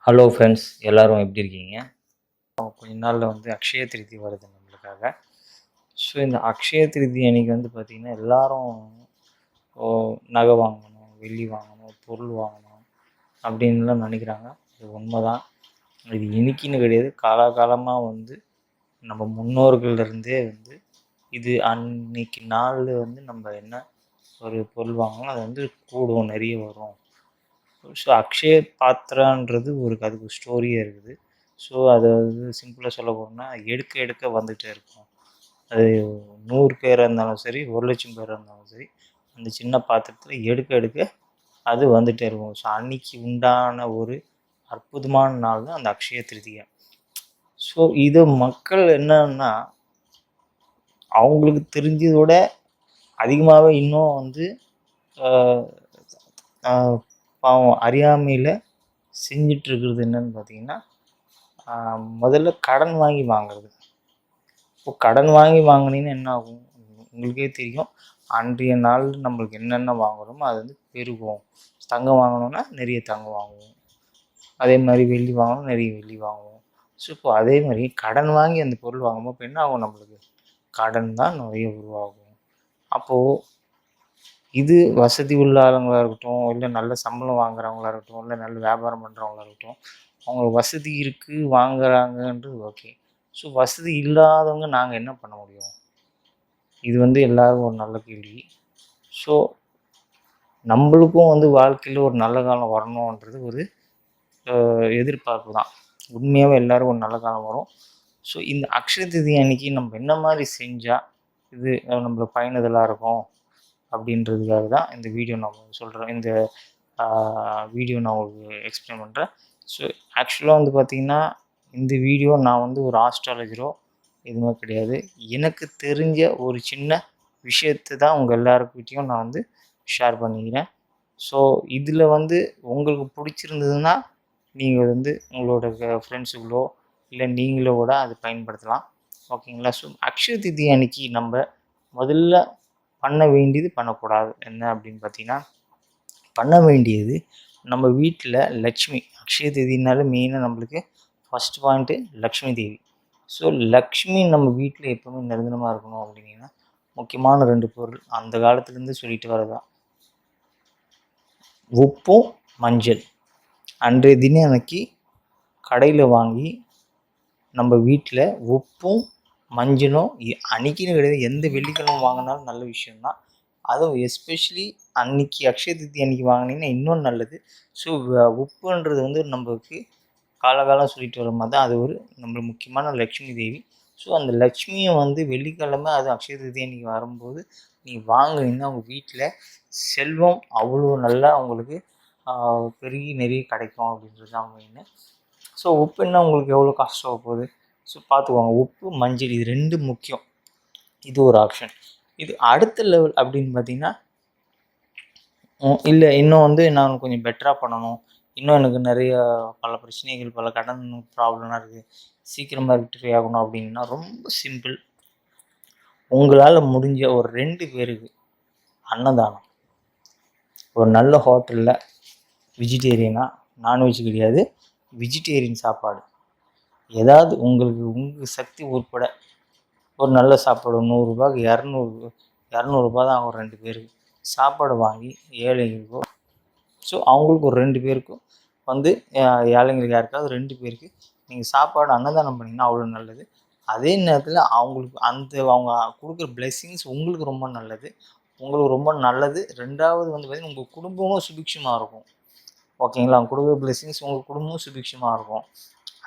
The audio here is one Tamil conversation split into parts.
ஹலோ ஃப்ரெண்ட்ஸ், எல்லாரும் எப்படி இருக்கீங்க? கொஞ்ச நாளில் அக்ஷய திருதி வருது நம்மளுக்காக. ஸோ இந்த அக்ஷய திருதி அன்னைக்கு பார்த்திங்கன்னா எல்லாரும் நகை வாங்கணும், வெள்ளி வாங்கணும், பொருள் வாங்கணும் அப்படின்லாம் நினைக்கிறாங்க. இது உண்மைதான். இது இன்னைக்குன்னு கிடையாது, காலகாலமாக நம்ம முன்னோர்கள்லேருந்தே இது அன்னைக்கு நாள் நம்ம என்ன ஒரு பொருள் வாங்கணும் அது கூடும், நிறைய வரும். ஸோ அக்ஷய பாத்திரான்றது அதுக்கு ஸ்டோரியே இருக்குது. ஸோ அதை சிம்பிளாக சொல்ல போனால் எடுக்க எடுக்க வந்துகிட்டே இருக்கும். அது 100 பேராக இருந்தாலும் சரி, 1,00,000 பேராக இருந்தாலும் சரி, அந்த சின்ன பாத்திரத்தில் எடுக்க எடுக்க அது வந்துகிட்டே இருக்கும். ஸோ அன்னைக்கு உண்டான ஒரு அற்புதமான நாள் தான் அந்த அக்ஷய திருதியை. ஸோ இது மக்கள் என்னன்னா அவங்களுக்கு தெரிஞ்சதோட அதிகமாகவே இன்னும் பாவம் அறியாமையில் செஞ்சிட்ருக்கிறது என்னன்னு பார்த்தீங்கன்னா, முதல்ல கடன் வாங்கி வாங்குறது. இப்போ கடன் வாங்கி வாங்கினீங்கன்னா என்ன ஆகும்? உங்களுக்கே தெரியும், அன்றைய நாள் நம்மளுக்கு என்னென்ன வாங்குகிறோமோ அது பெருகும். தங்கம் வாங்கணுன்னா நிறைய தங்கம் வாங்குவோம், அதே மாதிரி வெள்ளி வாங்கணும் நிறைய வெள்ளி வாங்குவோம். ஸோ இப்போ அதே மாதிரி கடன் வாங்கி அந்த பொருள் வாங்கும்போது இப்போ என்ன ஆகும்? நம்மளுக்கு கடன் தான் நிறைய உருவாகும். அப்போது இது வசதி உள்ள ஆளுங்களாக இருக்கட்டும், இல்லை நல்ல சம்பளம் வாங்குறவங்களா இருக்கட்டும், இல்லை நல்ல வியாபாரம் பண்ணுறவங்களா இருக்கட்டும், அவங்களுக்கு வசதி இருக்குது வாங்குறாங்கன்றது ஓகே. ஸோ வசதி இல்லாதவங்க நாங்கள் என்ன பண்ண முடியும்? இது எல்லாரும் ஒரு நல்ல கேள்வி. ஸோ நம்மளுக்கும் வாழ்க்கையில் ஒரு நல்ல காலம் வரணுன்றது ஒரு எதிர்பார்ப்பு தான். உண்மையாகவே எல்லோரும் ஒரு நல்ல காலம் வரும். ஸோ இந்த அக்ஷய திருதி அன்னைக்கு நம்ம என்ன மாதிரி செஞ்சால் இது நம்மளுக்கு பயனுதலாக இருக்கும் அப்படின்றதுக்காக தான் இந்த வீடியோ நான் சொல்கிறேன். இந்த வீடியோ நான் உங்களுக்கு எக்ஸ்பிளைன் பண்ணுறேன். ஸோ ஆக்சுவலாக பார்த்திங்கன்னா இந்த வீடியோ நான் ஒரு ஆஸ்ட்ராலஜரோ எதுவுமே கிடையாது. எனக்கு தெரிஞ்ச ஒரு சின்ன விஷயத்தை தான் உங்கள் எல்லாருக்கிட்டையும் நான் ஷேர் பண்ணிக்கிறேன். ஸோ இதில் உங்களுக்கு பிடிச்சிருந்ததுன்னா நீங்கள் உங்களோட ஃப்ரெண்ட்ஸுகளோ இல்லை நீங்களோ கூட அது பயன்படுத்தலாம். ஓகேங்களா? ஸோ அக்ஷய திதி அன்னைக்கு நம்ம முதல்ல பண்ண வேண்டியது பண்ணக்கூடாது என்ன அப்படின்னு பார்த்தீங்கன்னா, பண்ண வேண்டியது நம்ம வீட்டில் லக்ஷ்மி, அக்ஷய திதினால மெயினாக நம்மளுக்கு first point Lakshmi Devi. So Lakshmi நம்ம வீட்டில் எப்போவுமே நிரந்தரமாக இருக்கணும் அப்படின்னா முக்கியமான 2 பொருள் அந்த காலத்துலேருந்து சொல்லிட்டு வரதான் உப்பும் மஞ்சள். அன்றைய தினம் அன்னைக்கு கடையில் வாங்கி நம்ம வீட்டில் உப்பும் மஞ்சளும் அன்னைக்குன்னு கிடையாது, எந்த வெள்ளிக்கிழமை வாங்கினாலும் நல்ல விஷயம்தான். அதுவும் எஸ்பெஷலி அன்னைக்கு அக்ஷய திருதி அன்னைக்கு வாங்கினீங்கன்னா இன்னும் நல்லது. ஸோ உப்புன்றது நம்மளுக்கு காலகாலம் சொல்லிட்டு வர மாதிரி தான் அது ஒரு நம்மளுக்கு முக்கியமான லக்ஷ்மி தேவி. ஸோ அந்த லக்ஷ்மியை வெள்ளிக்கிழமை அது அக்ஷய திருதி அன்னைக்கு வரும்போது நீங்கள் வாங்கினீங்கன்னா அவங்க வீட்டில் செல்வம் அவ்வளோ நல்லா அவங்களுக்கு பெருகி நிறைய கிடைக்கும் அப்படின்றது தான் மெயின். ஸோ உப்புன்னா உங்களுக்கு எவ்வளோ கஷ்டம் போகுது? ஸோ பார்த்துக்குவாங்க. உப்பு மஞ்சள் இது 2 முக்கியம். இது ஒரு ஆப்ஷன். இது அடுத்த லெவல் அப்படின்னு பார்த்தீங்கன்னா, இல்லை இன்னும் நான் கொஞ்சம் பெட்டராக பண்ணணும், இன்னும் எனக்கு நிறைய பல பிரச்சனைகள் பல கடன் ப்ராப்ளம்லாம் இருக்குது, சீக்கிரமாக ரெக்டிஃபை ஆகணும் அப்படின்னா ரொம்ப சிம்பிள். உங்களால் முடிஞ்ச ஒரு 2 பேருக்கு அன்னதானம். ஒரு நல்ல ஹோட்டலில் வெஜிடேரியனாக, நான்வெஜ் கிடையாது, வெஜிடேரியன் சாப்பாடு ஏதாவது உங்களுக்கு உங்கள் சக்தி உட்பட ஒரு நல்ல சாப்பாடு 100 ரூபாய்க்கு 200 தான் ஆகும் 2 பேருக்கு. சாப்பாடு வாங்கி ஏழைகளுக்கோ, ஸோ அவங்களுக்கு ஒரு 2 பேருக்கும் ஏழைங்களுக்கு யாருக்காவது 2 பேருக்கு நீங்கள் சாப்பாடு அன்னதானம் பண்ணிங்கன்னா அவ்வளோ நல்லது. அதே நேரத்தில் அவங்களுக்கு அவங்க கொடுக்குற பிளெஸ்ஸிங்ஸ் உங்களுக்கு ரொம்ப நல்லது. 2வது பார்த்திங்கன்னா உங்கள் குடும்பமும் சுபிக்ஷமாக இருக்கும். ஓகேங்களா? அவங்க கொடுக்குற பிளெஸ்ஸிங்ஸ் உங்கள் குடும்பமும் சுபிக்ஷமாக இருக்கும்.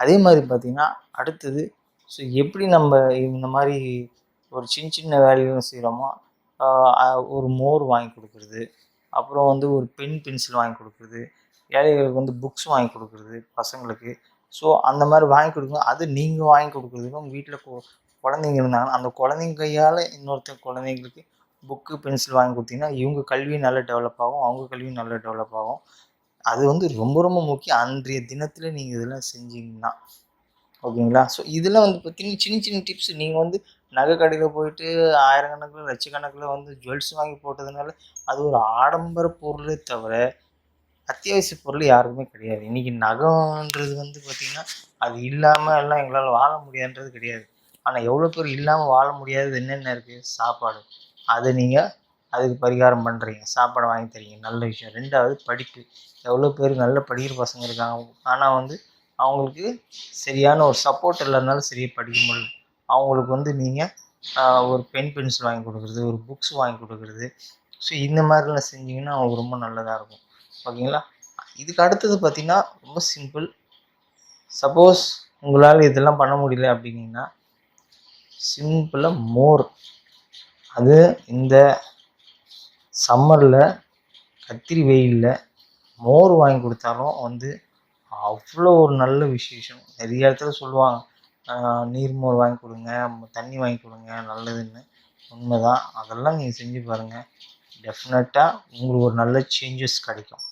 அதே மாதிரி பார்த்திங்கன்னா அடுத்தது, ஸோ எப்படி நம்ம இந்த மாதிரி ஒரு சின்ன வேலைகளும் செய்கிறோமோ, ஒரு மோர் வாங்கி கொடுக்குறது, அப்புறம் ஒரு பென்சில் வாங்கி கொடுக்குறது, ஏழைகளுக்கு புக்ஸ் வாங்கி கொடுக்குறது பசங்களுக்கு. ஸோ அந்த மாதிரி வாங்கி கொடுக்கும்போது அது நீங்கள் வாங்கி கொடுக்குறதுக்கு உங்கள் வீட்டில் குழந்தைங்க இருந்தாங்கன்னா அந்த குழந்தைங்க கையால் இன்னொருத்தர் குழந்தைங்களுக்கு புக்கு பென்சில் வாங்கி கொடுத்தீங்கன்னா இவங்க கல்வியும் நல்லா டெவலப் ஆகும், அவங்க கல்வியும் நல்லா டெவலப் ஆகும். அது ரொம்ப ரொம்ப முக்கியம் அன்றைய தினத்தில் நீங்கள் இதெல்லாம் செஞ்சீங்கன்னா. ஓகேங்களா? ஸோ இதெல்லாம் பார்த்தீங்கன்னா சின்ன டிப்ஸ். நீங்கள் நகை கடையில் போயிட்டு ஆயிரக்கணக்கில் லட்சக்கணக்கில் ஜுவல்ஸ் வாங்கி போட்டதுனால அது ஒரு ஆடம்பர பொருளே தவிர அத்தியாவசிய பொருள் யாருக்குமே கிடையாது. இன்றைக்கி நகைன்றது வந்து பார்த்திங்கன்னா அது இல்லாமல் எல்லாம் எங்களால் வாழ முடியாதுன்றது கிடையாது. ஆனால் எவ்வளோ பேர் இல்லாமல் வாழ முடியாதது என்னென்ன இருக்குது? சாப்பாடு. அதை நீங்கள் அதுக்கு பரிகாரம் பண்ணுறீங்க, சாப்பாடை வாங்கி தரீங்க, நல்ல விஷயம். 2வது படிப்பு. எவ்வளோ பேர் நல்ல படிக்கிற பசங்க இருக்காங்க, ஆனால் வந்து அவங்களுக்கு சரியான ஒரு சப்போர்ட் இல்லைனாலும் சரியாக படிக்க முடியல. அவங்களுக்கு வந்து நீங்கள் ஒரு பென்சில் வாங்கி கொடுக்குறது, ஒரு புக்ஸ் வாங்கி கொடுக்குறது, ஸோ இந்த மாதிரிலாம் செஞ்சிங்கன்னா அவங்களுக்கு ரொம்ப நல்லதாக இருக்கும். ஓகேங்களா? இதுக்கு அடுத்தது பார்த்திங்கன்னா ரொம்ப சிம்பிள். சப்போஸ் உங்களால் இதெல்லாம் பண்ண முடியல அப்படின்னீங்கன்னா சிம்பிளாக மோர். அது இந்த சம்மரில் கத்திரி வெயிலில் மோர் வாங்கி கொடுத்தாலும் வந்து அவ்வளோ ஒரு நல்ல விசேஷம். நிறைய இடத்துல சொல்லுவாங்க நீர்மோர் வாங்கி கொடுங்க, தண்ணி வாங்கி கொடுங்க நல்லதுன்னு. உண்மைதான். அதெல்லாம் நீங்கள் செஞ்சு பாருங்கள், டெஃபினட்டாக உங்களுக்கு ஒரு நல்ல சேஞ்சஸ் கிடைக்கும்.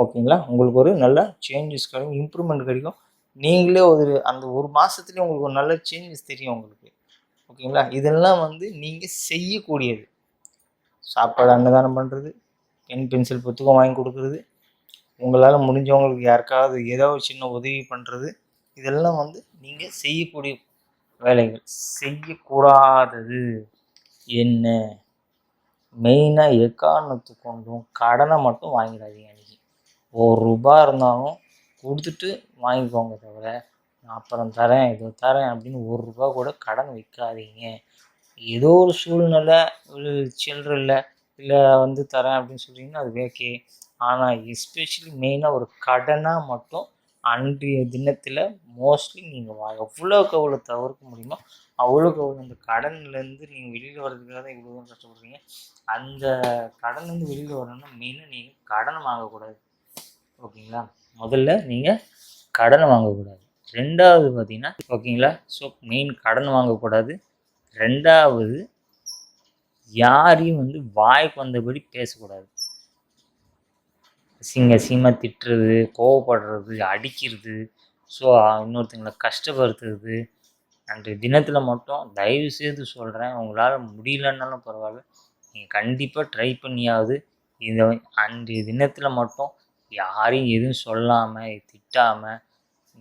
ஓகேங்களா? உங்களுக்கு ஒரு நல்ல சேஞ்சஸ் கிடைக்கும், இம்ப்ரூவ்மெண்ட் கிடைக்கும். நீங்களே அந்த ஒரு மாதத்துலேயே உங்களுக்கு ஒரு நல்ல சேஞ்சஸ் தெரியும் உங்களுக்கு. ஓகேங்களா? இதெல்லாம் வந்து நீங்கள் செய்யக்கூடியது. சாப்பாடு அன்னதானம் பண்ணுறது, பென்சில் புத்தகம் வாங்கி கொடுக்குறது, உங்களால் முடிஞ்சவங்களுக்கு யாருக்காவது ஏதோ ஒரு சின்ன உதவி பண்ணுறது, இதெல்லாம் வந்து நீங்கள் செய்யக்கூடிய வேலைகள். செய்யக்கூடாதது என்ன? மெயினாக எக்காரணத்து கொண்டும் கடனை மட்டும் வாங்கிடாதீங்க. அன்றைக்கி ₹1 இருந்தாலும் கொடுத்துட்டு வாங்கிக்கோங்க, தவிர நான் அப்புறம் தரேன் இதோ தரேன் அப்படின்னு ₹1 கூட கடன் வைக்காதீங்க. ஏதோ ஒரு சூழ்நிலை, ஒரு சில்லற இல்லை வந்து தரேன் அப்படின்னு சொல்கிறீங்கன்னா அது ஓகே. ஆனால் எஸ்பெஷலி மெயினாக ஒரு கடனாக மட்டும் அன்றைய தினத்தில் மோஸ்ட்லி நீங்கள் எவ்வளோக்கு எவ்வளோ தவிர்க்க முடியுமோ அவ்வளோக்கு அவ்வளோ அந்த கடன்லேருந்து நீங்கள் வெளியில் வர்றதுக்காக தான் இவ்வளோ கஷ்டப்படுறீங்க. அந்த கடன்லேருந்து வெளியில் வரணும்னா மெயினாக நீங்கள் கடனை வாங்கக்கூடாது. ஓகேங்களா? முதல்ல நீங்கள் கடனை வாங்கக்கூடாது. 2வது பார்த்தீங்கன்னா, ஓகேங்களா? ஸோ மெயின் கடன் வாங்கக்கூடாது. 2வது யாரையும் வந்து வாய்க்கு வந்தபடி பேசக்கூடாது. அசிங்கமாக திட்டுறது, கோவப்படுறது, அடிக்கிறது, ஸோ இன்னொருத்தங்களை கஷ்டப்படுத்துறது. அன்றைய தினத்தில் மட்டும் தயவு செய்து சொல்கிறேன், உங்களால் முடியலன்னாலும் பரவாயில்ல, நீங்கள் கண்டிப்பாக ட்ரை பண்ணியாவது இந்த அன்றைய தினத்தில் மட்டும் யாரையும் எதுவும் சொல்லாமல் திட்டாமல்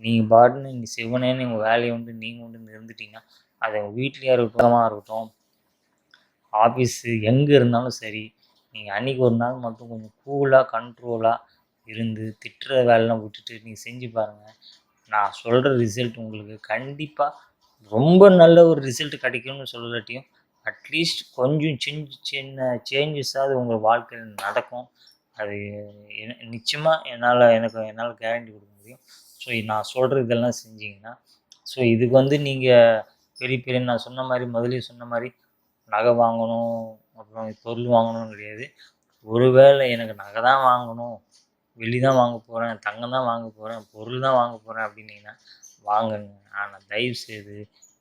நீங்கள் பாட்டுன்னு நீங்கள் சிவனேன்னு உங்கள் வேலையை வந்து நீங்கள் வந்து இருந்துட்டீங்கன்னா, அது உங்கள் வீட்லேயே இருக்கட்டும், ஆஃபீஸு எங்கே இருந்தாலும் சரி, நீங்கள் அன்றைக்கி ஒரு நாள் மட்டும் கொஞ்சம் கூலாக கண்ட்ரோலாக இருந்து திட்டுற வேலைலாம் விட்டுட்டு நீங்கள் செஞ்சு பாருங்கள். நான் சொல்கிற ரிசல்ட் உங்களுக்கு கண்டிப்பாக ரொம்ப நல்ல ஒரு ரிசல்ட் கிடைக்கும்னு சொல்லலாட்டியும் அட்லீஸ்ட் கொஞ்சம் சின்ன சேஞ்சஸாவது உங்கள் வாழ்க்கையில் நடக்கும். அது நிச்சயமாக என்னால் கேரண்டி கொடுக்க முடியும். ஸோ நான் சொல்கிற இதெல்லாம் செஞ்சிங்கன்னா, ஸோ இதுக்கு வந்து நீங்கள் பெரிய நான் சொன்ன மாதிரி முதலே சொன்ன மாதிரி நகை வாங்கணும், அப்புறம் பொருள் வாங்கணும்னு கிடையாது. ஒருவேளை எனக்கு நகை தான் வாங்கணும், வெள்ளி தான் வாங்க போகிறேன், தங்கம் தான் வாங்க போகிறேன், பொருள் தான் வாங்க போகிறேன் அப்படின்னீங்கன்னா வாங்குங்க. ஆனால் தயவுசெய்து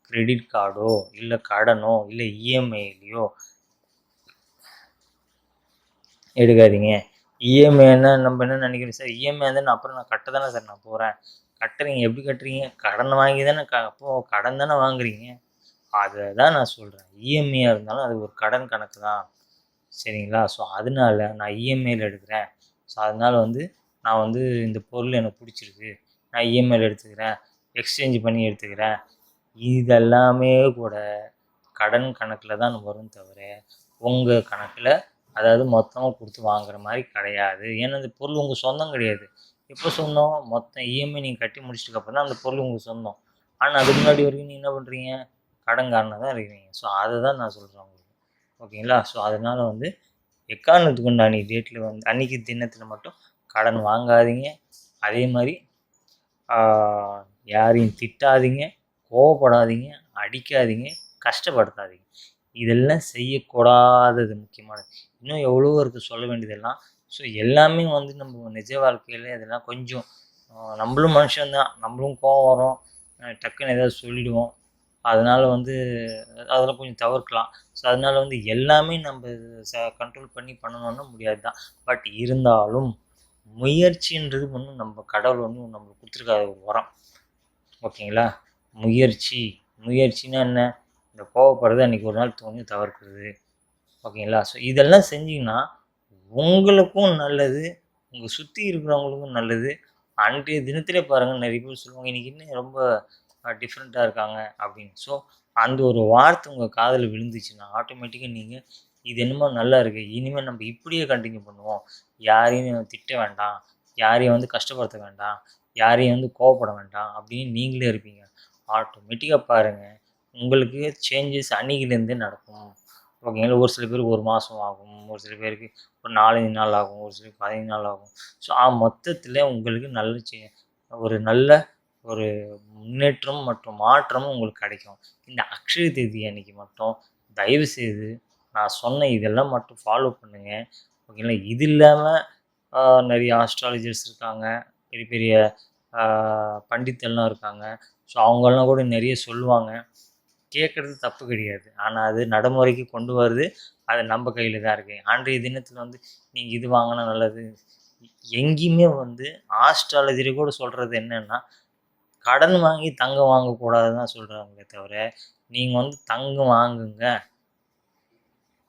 கிரெடிட் கார்டோ இல்லை கடனோ இல்லை இஎம்ஐலையோ எடுக்காதீங்க. இஎம்ஐன்னா நம்ம என்ன நினைக்கிறோம், சார் இஎம்ஐ வந்து அப்புறம் நான் கட்ட தானே சார் நான் போகிறேன். கட்டுறீங்க, எப்படி கட்டுறீங்க? கடன் வாங்கி தானே அப்போது கடன் தானே வாங்குறீங்க. அதை தான் நான் சொல்கிறேன். இஎம்ஐயாக இருந்தாலும் அது ஒரு கடன் கணக்கு தான், சரிங்களா? ஸோ அதனால நான் இஎம்ஐயில் எடுக்கிறேன். ஸோ அதனால் வந்து நான் வந்து இந்த பொருள் எனக்கு பிடிச்சிருக்கு, நான் இஎம்ஐயில் எடுத்துக்கிறேன், எக்ஸ்சேஞ்ச் பண்ணி எடுத்துக்கிறேன். இதெல்லாமே கூட கடன் கணக்கில் தான் வரும், தவிர உங்கள் கணக்கில் அதாவது மொத்தமாக கொடுத்து வாங்குற மாதிரி கிடையாது. ஏன்னா இந்த பொருள் உங்கள் சொந்தம் கிடையாது. எப்போ சொந்தம்? மொத்தம் இஎம்ஐ நீங்கள் கட்டி முடிச்சதுக்கப்புறம் தான் அந்த பொருள் உங்களுக்கு சொந்தம். ஆனால் அதுக்கு முன்னாடி வரைக்கும் நீங்கள் என்ன பண்ணுறீங்க? கடன்காரனாக தான் இருக்கிறீங்க. ஸோ அதை தான் நான் சொல்கிறேன் உங்களுக்கு. ஓகேங்களா? ஸோ அதனால் வந்து எக்காரணத்துக்கு உண்டு அன்றைக்கி டேட்டில் வந்து அன்றைக்கி தினத்தில் மட்டும் கடன் வாங்காதீங்க. அதே மாதிரி யாரையும் திட்டாதீங்க, கோவப்படாதீங்க, அடிக்காதீங்க, கஷ்டப்படுத்தாதீங்க. இதெல்லாம் செய்யக்கூடாதது முக்கியமானது. இன்னும் எவ்வளோ இருக்குது சொல்ல வேண்டியதெல்லாம். ஸோ எல்லாமே வந்து நம்ம நிஜ வாழ்க்கையில் இதெல்லாம் கொஞ்சம் நம்மளும் மனுஷன்தான், நம்மளும் கோவம் வரும், டக்குன்னு ஏதாவது சொல்லிவிடுவோம். அதனால் வந்து அதெல்லாம் கொஞ்சம் தவிர்க்கலாம். ஸோ அதனால் வந்து எல்லாமே நம்ம கண்ட்ரோல் பண்ணி பண்ணணும்னா முடியாது தான். பட் இருந்தாலும் முயற்சின்றது ஒன்றும் நம்ம கடவுள் ஒன்றும் நம்மளுக்கு கொடுத்துருக்காத ஒரு வரம். ஓகேங்களா? முயற்சின்னா என்ன? இந்த கோவப்படுறது அன்றைக்கி ஒரு நாள் தோணி தவிர்க்கிறது. ஓகேங்களா? ஸோ இதெல்லாம் செஞ்சிங்கன்னா உங்களுக்கும் நல்லது, உங்கள் சுற்றி இருக்கிறவங்களுக்கும் நல்லது. அன்றைய தினத்திலே பாருங்கள், நிறைய பேர் சொல்லுவாங்க இன்றைக்கி இன்னும் ரொம்ப டிஃப்ரெண்ட்டாக இருக்காங்க அப்படின்னு. ஸோ அந்த ஒரு வார்த்தை உங்கள் காதில் விழுந்துச்சுன்னா ஆட்டோமேட்டிக்காக நீங்கள் இது என்னமோ நல்லா இருக்குது, இனிமேல் நம்ம இப்படியே கண்டினியூ பண்ணுவோம், யாரையும் திட்ட வேண்டாம், யாரையும் வந்து கஷ்டப்படுத்த வேண்டாம், யாரையும் வந்து கோவப்பட வேண்டாம் அப்படின்னு நீங்களே இருப்பீங்க. ஆட்டோமேட்டிக்காக பாருங்கள், உங்களுக்கு சேஞ்சஸ் அன்னைக்கிலேருந்தே நடக்கும். ஓகேங்களா. ஒரு சில பேருக்கு 1 மாதம் ஆகும், ஒரு சில பேருக்கு ஒரு 4 நாள் ஆகும், ஒரு சிலருக்கு 15 நாள் ஆகும். ஸோ மொத்தத்தில் உங்களுக்கு ஒரு நல்ல ஒரு முன்னேற்றம் மற்றும் மாற்றமும் உங்களுக்கு கிடைக்கும். இந்த அக்ஷய தேதி அன்னைக்கு மட்டும் தயவுசெய்து நான் சொன்ன இதெல்லாம் மட்டும் ஃபாலோ பண்ணுங்கள். ஓகேங்களா. இது இல்லாமல் நிறைய ஆஸ்ட்ராலஜர்ஸ் இருக்காங்க, பெரிய பெரிய பண்டித்தெல்லாம் இருக்காங்க. ஸோ அவங்கெல்லாம் கூட நிறைய சொல்லுவாங்க, கேட்குறது தப்பு கிடையாது. ஆனால் அது நடைமுறைக்கு கொண்டு வருது, அது நம்ம கையில் தான் இருக்குது. அன்றைய தினத்தில் வந்து நீங்கள் இது வாங்கினா நல்லது, எங்கேயுமே வந்து ஆஸ்ட்ராலஜர் கூட சொல்கிறது என்னென்னா கடன் வாங்கி தங்கம் வாங்கக்கூடாதுன்னு தான் சொல்கிறாங்களே தவிர, நீங்கள் வந்து தங்கம் வாங்குங்க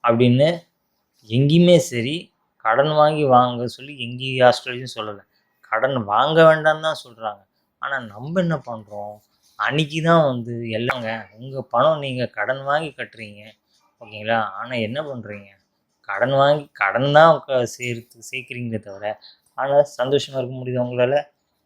அப்படின்னு எங்கேயுமே சரி கடன் வாங்கி வாங்க சொல்லி எங்கேயும் ஆஸ்ட்ராலஜியும் சொல்லலை. கடன் வாங்க வேண்டாம்னு தான் சொல்கிறாங்க. ஆனால் நம்ம என்ன பண்ணுறோம், அன்றைக்கி தான் வந்து எல்லாங்க உங்கள் பணம் நீங்கள் கடன் வாங்கி கட்டுறீங்க. ஓகேங்களா. ஆனால் என்ன பண்ணுறீங்க, கடன் வாங்கி கடன் தான் சேர்க்குறீங்களே தவிர, ஆனால் சந்தோஷமாக இருக்க முடியுது உங்களால்.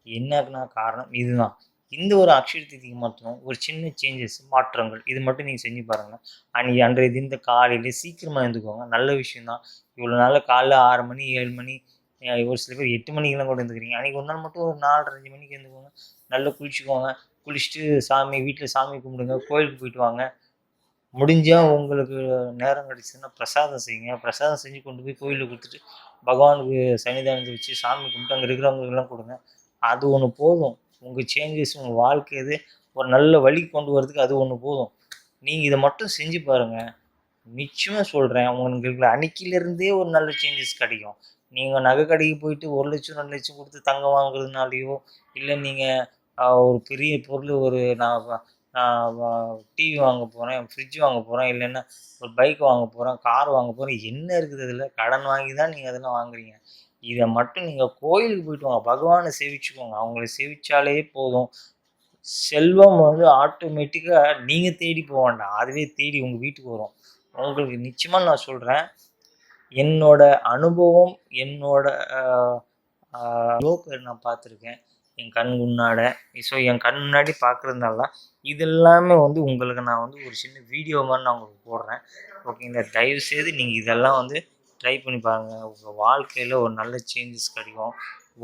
என்னன்னா காரணம் இதுதான். இந்த ஒரு அக்ஷய திதிக்கு மட்டும் ஒரு சின்ன சேஞ்சஸ், மாற்றங்கள் இது மட்டும் நீங்கள் செஞ்சு பாருங்கள். அன்றைக்கி அன்றைய தினத்தை காலையில் சீக்கிரமாக எழுந்துக்கோங்க, நல்ல விஷயந்தான். இவ்வளோ நாளில் காலைல 6 மணி 7 மணி, ஒரு சில பேர் 8 மணிக்கெல்லாம் கூட எழுந்துக்கிறீங்க. அன்றைக்கி ஒரு நாள் மட்டும் ஒரு 4:30 5 மணிக்கு எழுந்துக்கோங்க, நல்லா குளிச்சுக்கோங்க, குளிச்சுட்டு வீட்டில் சாமி கும்பிடுங்க, கோயிலுக்கு போயிட்டு வாங்க. முடிஞ்சால் உங்களுக்கு நேரம் கிடச்சிதுன்னா பிரசாதம் செய்யுங்க, பிரசாதம் செஞ்சு கொண்டு போய் கோயிலில் கொடுத்துட்டு பகவானுக்கு சன்னிதானத்தை வச்சு சாமி கும்பிட்டு அங்கே இருக்கிறவங்களுக்கெல்லாம் கொடுங்க. அது ஒன்று போதும். உங்கள் சேஞ்சஸ் உங்கள் வாழ்க்கை ஒரு நல்ல வழி கொண்டு வரதுக்கு அது ஒன்று போதும். நீங்கள் இதை மட்டும் செஞ்சு பாருங்கள், நிச்சயமாக சொல்கிறேன், உங்களுக்கு அன்னைக்கிலேருந்தே ஒரு நல்ல சேஞ்சஸ் கிடைக்கும். நீங்கள் நகை கடைக்கு போயிட்டு 1 லட்சம் 2 லட்சம் கொடுத்து தங்கம் வாங்குறதுனாலையோ, இல்லை நீங்கள் ஒரு பெரிய பொருள், ஒரு நான் டிவி வாங்க போகிறேன், ஃப்ரிட்ஜ் வாங்க போகிறேன், இல்லைன்னா ஒரு பைக் வாங்க போகிறேன், கார் வாங்க போகிறேன், என்ன இருக்குது அதில், கடன் வாங்கி தான் நீங்கள் அதெல்லாம் வாங்குறீங்க. இதை மட்டும் நீங்கள் கோயிலுக்கு போயிட்டு வாங்க, பகவானை சேவிச்சுக்கோங்க. அவங்கள சேவிச்சாலே போதும். செல்வம் வந்து ஆட்டோமேட்டிக்காக நீங்கள் தேடி போக வேண்டாம், அதுவே தேடி உங்கள் வீட்டுக்கு வரும். உங்களுக்கு நிச்சயமாக நான் சொல்கிறேன், என்னோட அனுபவம், என்னோட பேர் நான் பார்த்துருக்கேன் என் கண் முன்னாட. ஸோ என் கண் முன்னாடி பார்க்குறதுனால இதெல்லாமே வந்து உங்களுக்கு நான் வந்து ஒரு சின்ன வீடியோ மாதிரி நான் உங்களுக்கு போடுறேன். ஓகேங்களா. தயவுசெய்து நீங்கள் இதெல்லாம் வந்து ட்ரை பண்ணி பாருங்கள். உங்கள் வாழ்க்கையில் ஒரு நல்ல சேஞ்சஸ் கிடைக்கும்.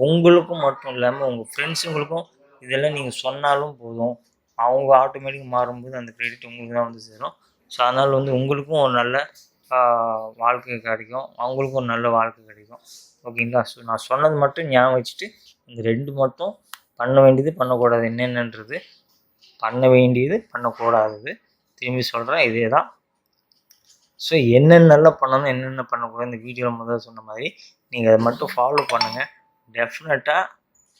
உங்களுக்கும் மட்டும் இல்லாமல் உங்கள் ஃப்ரெண்ட்ஸுங்களுக்கும் இதெல்லாம் நீங்கள் சொன்னாலும் போதும், அவங்க ஆட்டோமேட்டிக்காக மாறும்போது அந்த கிரெடிட் உங்களுக்கு தான் வந்து சேரும். ஸோ அதனால் வந்து உங்களுக்கும் ஒரு நல்ல வாழ்க்கை கிடைக்கும், அவங்களுக்கும் ஒரு நல்ல வாழ்க்கை கிடைக்கும். ஓகேங்களா. ஸோ நான் சொன்னது மட்டும் ஞாபகம் வச்சுட்டு இந்த 2 மட்டும் பண்ண வேண்டியது பண்ணக்கூடாது என்னென்னன்றது, பண்ண வேண்டியது பண்ணக்கூடாதது திரும்பி சொல்கிறேன், இதே தான். ஸோ என்னென்னலாம் பண்ணணும் என்னென்ன பண்ணக்கூடாது இந்த வீடியோவில் முதல்ல சொன்ன மாதிரி நீங்கள் அதை மட்டும் ஃபாலோ பண்ணுங்கள். டெஃபினட்டாக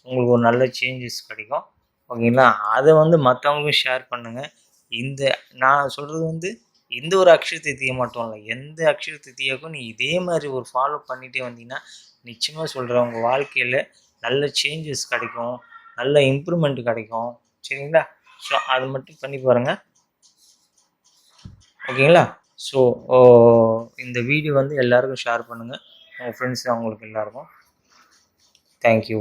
உங்களுக்கு ஒரு நல்ல சேஞ்சஸ் கிடைக்கும். ஓகேங்களா. அதை வந்து மற்றவங்களுக்கும் ஷேர் பண்ணுங்கள். இந்த நான் சொல்கிறது வந்து இந்த ஒரு அக்ஷய திதியை மட்டும் இல்லை, எந்த அக்ஷய திதியாக்கும் நீ இதே மாதிரி ஒரு ஃபாலோ பண்ணிகிட்டே வந்தீங்கன்னா நிச்சயமாக சொல்கிறேன், உங்கள் வாழ்க்கையில் நல்ல சேஞ்சஸ் கிடைக்கும், நல்ல இம்ப்ரூவ்மெண்ட் கிடைக்கும். சரிங்களா. ஸோ அது மட்டும் பண்ணி பாருங்கள். ஓகேங்களா. ஸோ இந்த வீடியோ வந்து எல்லாருக்கும் ஷேர் பண்ணுங்கள், உங்கள் ஃப்ரெண்ட்ஸ் அவங்களுக்கு எல்லாருக்கும். தேங்க்யூ.